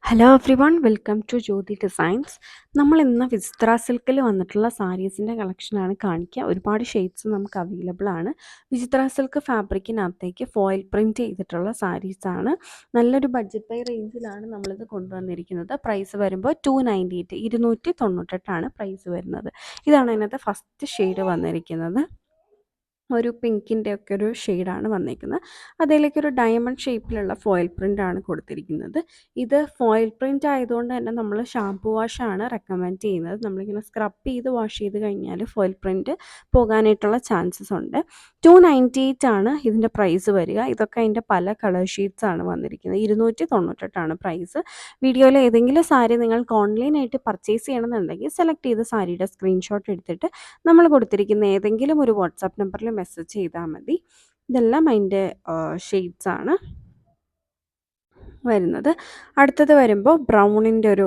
Hello everyone welcome to Jyothi designs. നമ്മൾ ഇന്ന് വിസ്ത്ര സിൽക്കിൽ വന്നിട്ടുള്ള സാരീസിൻ്റെ കളക്ഷനാണ് കാണിക്കുക. ഒരുപാട് ഷെയ്ഡ്സ് നമുക്ക് അവൈലബിൾ ആണ്. വിചിത്ര സിൽക്ക് ഫാബ്രിക്കിനകത്തേക്ക് ഫോയിൽ പ്രിൻറ്റ് ചെയ്തിട്ടുള്ള സാരീസാണ്. നല്ലൊരു ബഡ്ജറ്റ് ബൈ റേഞ്ചിലാണ് നമ്മളിത് കൊണ്ടുവന്നിരിക്കുന്നത്. പ്രൈസ് വരുമ്പോൾ 298 298 പ്രൈസ് വരുന്നത്. ഇതാണ് അതിനകത്ത് ഫസ്റ്റ് ഷെയ്ഡ് വന്നിരിക്കുന്നത്. ഒരു പിങ്കിൻ്റെ ഒക്കെ ഒരു ഷെയ്ഡാണ് വന്നിരിക്കുന്നത്. അതിലേക്ക് ഒരു ഡയമണ്ട് ഷേപ്പിലുള്ള ഫോയിൽ പ്രിൻ്റ് ആണ് കൊടുത്തിരിക്കുന്നത്. ഇത് ഫോയിൽ പ്രിൻ്റ് ആയതുകൊണ്ട് തന്നെ നമ്മൾ ഷാംപൂ വാഷാണ് റെക്കമെൻഡ് ചെയ്യുന്നത്. നമ്മളിങ്ങനെ സ്ക്രബ് ചെയ്ത് വാഷ് ചെയ്ത് കഴിഞ്ഞാൽ ഫോയിൽ പ്രിൻ്റ് പോകാനായിട്ടുള്ള ചാൻസസ് ഉണ്ട്. 298 ആണ് ഇതിൻ്റെ പ്രൈസ് വരിക. ഇതൊക്കെ അതിൻ്റെ പല കളർ ഷീറ്റ്സ് ആണ് വന്നിരിക്കുന്നത്. 298 പ്രൈസ്. വീഡിയോയിൽ ഏതെങ്കിലും സാരി നിങ്ങൾക്ക് ഓൺലൈനായിട്ട് പർച്ചേസ് ചെയ്യണമെന്നുണ്ടെങ്കിൽ സെലക്ട് ചെയ്ത സാരിയുടെ സ്ക്രീൻഷോട്ട് എടുത്തിട്ട് നമ്മൾ കൊടുത്തിരിക്കുന്ന ഏതെങ്കിലും ഒരു വാട്സാപ്പ് നമ്പറിൽ മെസ്സേജ് ചെയ്താൽ മതി. ഇതെല്ലാം അതിൻ്റെ ഷെയ്ഡ്സ് ആണ് വരുന്നത്. അടുത്തത് വരുമ്പോൾ ബ്രൗണിൻ്റെ ഒരു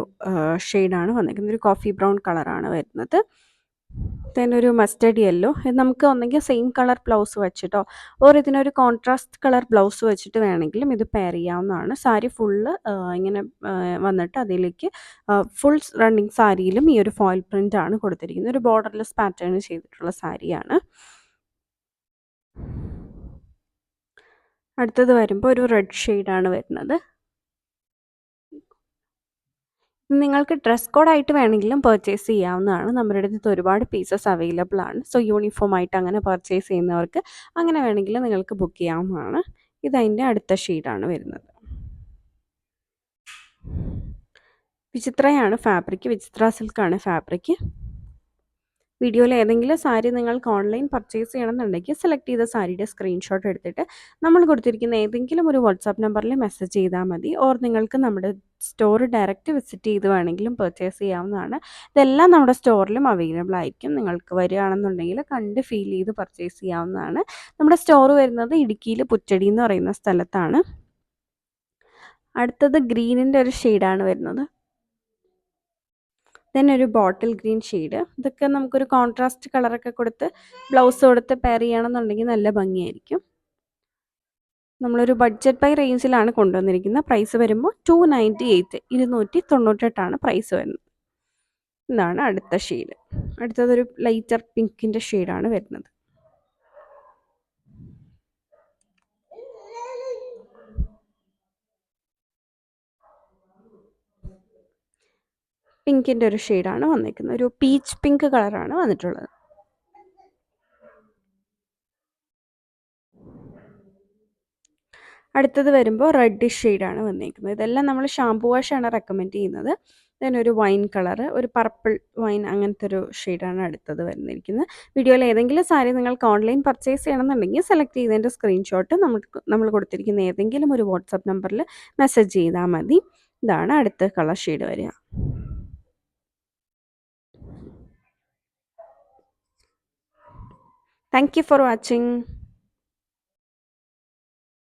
ഷെയ്ഡാണ് വന്നിരിക്കുന്നത്. ഒരു കോഫി ബ്രൗൺ കളറാണ് വരുന്നത്. then ഒരു മസ്റ്റർഡ് യെല്ലോ. നമുക്ക് ഒന്നെങ്കിൽ സെയിം കളർ ബ്ലൗസ് വെച്ചിട്ടോ ഓർ ഇതിനൊരു കോൺട്രാസ്റ്റ് കളർ ബ്ലൗസ് വെച്ചിട്ട് വേണമെങ്കിലും ഇത് പെയർ ചെയ്യാവുന്നതാണ്. സാരി ഫുള്ള് ഇങ്ങനെ വന്നിട്ട് അതിലേക്ക് ഫുൾ റണ്ണിങ് സാരിയിലും ഈ ഒരു ഫോയിൽ പ്രിൻ്റ് ആണ് കൊടുത്തിരിക്കുന്നത്. ഒരു ബോർഡർലെസ് പാറ്റേൺ ചെയ്തിട്ടുള്ള സാരിയാണ്. അടുത്തത് വരുമ്പോൾ ഒരു റെഡ് ഷെയ്ഡാണ് വരുന്നത്. നിങ്ങൾക്ക് ഡ്രസ് കോഡായിട്ട് വേണമെങ്കിലും പർച്ചേസ് ചെയ്യാവുന്നതാണ്. നമ്മുടെ അടുത്ത് ഒരുപാട് പീസസ് അവൈലബിൾ ആണ്. സോ യൂണിഫോം ആയിട്ട് അങ്ങനെ പർച്ചേസ് ചെയ്യുന്നവർക്ക് അങ്ങനെ വേണമെങ്കിൽ നിങ്ങൾക്ക് ബുക്ക് ചെയ്യാവുന്നതാണ്. ഇതതിൻ്റെ അടുത്ത ഷെയ്ഡാണ് വരുന്നത്. വിചിത്രയാണ് ഫാബ്രിക്. വിചിത്ര സിൽക്കാണ് ഫാബ്രിക്. വീഡിയോയിൽ ഏതെങ്കിലും സാരി നിങ്ങൾക്ക് ഓൺലൈൻ പർച്ചേസ് ചെയ്യണമെന്നുണ്ടെങ്കിൽ സെലക്ട് ചെയ്ത സാരിയുടെ സ്ക്രീൻഷോട്ട് എടുത്തിട്ട് നമ്മൾ കൊടുത്തിരിക്കുന്ന ഏതെങ്കിലും ഒരു വാട്സാപ്പ് നമ്പറിൽ മെസ്സേജ് ചെയ്താൽ മതി. ഓർ നിങ്ങൾക്ക് നമ്മുടെ സ്റ്റോർ ഡയറക്റ്റ് വിസിറ്റ് ചെയ്ത് വേണമെങ്കിലും പർച്ചേസ് ചെയ്യാവുന്നതാണ്. ഇതെല്ലാം നമ്മുടെ സ്റ്റോറിലും അവൈലബിൾ ആയിരിക്കും. നിങ്ങൾക്ക് വരികയാണെന്നുണ്ടെങ്കിൽ കണ്ട് ഫീൽ ചെയ്ത് പർച്ചേസ് ചെയ്യാവുന്നതാണ്. നമ്മുടെ സ്റ്റോർ വരുന്നത് ഇടുക്കിയിൽ പുറ്റടി എന്ന് പറയുന്ന സ്ഥലത്താണ്. അടുത്തത് ഗ്രീനിൻ്റെ ഒരു ഷെയ്ഡാണ് വരുന്നത്. ദെൻ ഒരു ബോട്ടിൽ ഗ്രീൻ ഷെയ്ഡ്. ഇതൊക്കെ നമുക്കൊരു കോൺട്രാസ്റ്റ് കളറൊക്കെ കൊടുത്ത് ബ്ലൗസ് കൊടുത്ത് പെയർ ചെയ്യണമെന്നുണ്ടെങ്കിൽ നല്ല ഭംഗിയായിരിക്കും. നമ്മളൊരു ബഡ്ജറ്റ് ബൈ റേഞ്ചിലാണ് കൊണ്ടുവന്നിരിക്കുന്നത്. പ്രൈസ് വരുമ്പോൾ 298 298 പ്രൈസ് വരുന്നത്. ഇതാണ് അടുത്ത ഷെയ്ഡ്. അടുത്തതൊരു ലൈറ്റർ പിങ്കിൻ്റെ ഷെയ്ഡാണ് വരുന്നത്. പിങ്കിൻ്റെ ഒരു ഷെയ്ഡാണ് വന്നിരിക്കുന്നത്. ഒരു പീച്ച് പിങ്ക് കളറാണ് വന്നിട്ടുള്ളത്. അടുത്തത് വരുമ്പോൾ റെഡിഷ് ഷെയ്ഡാണ് വന്നിരിക്കുന്നത്. ഇതെല്ലാം നമ്മൾ ഷാംപൂ വാഷാണ് റെക്കമെൻഡ് ചെയ്യുന്നത്. ദെൻ ഒരു വൈൻ കളർ, ഒരു പർപ്പിൾ വൈൻ, അങ്ങനത്തെ ഒരു ഷെയ്ഡാണ് അടുത്തത് വന്നിരിക്കുന്നത്. വീഡിയോയിൽ ഏതെങ്കിലും സാരി നിങ്ങൾക്ക് ഓൺലൈൻ പർച്ചേസ് ചെയ്യണമെന്നുണ്ടെങ്കിൽ സെലക്ട് ചെയ്തതിൻ്റെ സ്ക്രീൻഷോട്ട് നമ്മൾ കൊടുത്തിരിക്കുന്ന ഏതെങ്കിലും ഒരു വാട്സാപ്പ് നമ്പറിൽ മെസ്സേജ് ചെയ്താൽ മതി. ഇതാണ് അടുത്ത കളർ ഷെയ്ഡ് വരിക. Thank you for watching.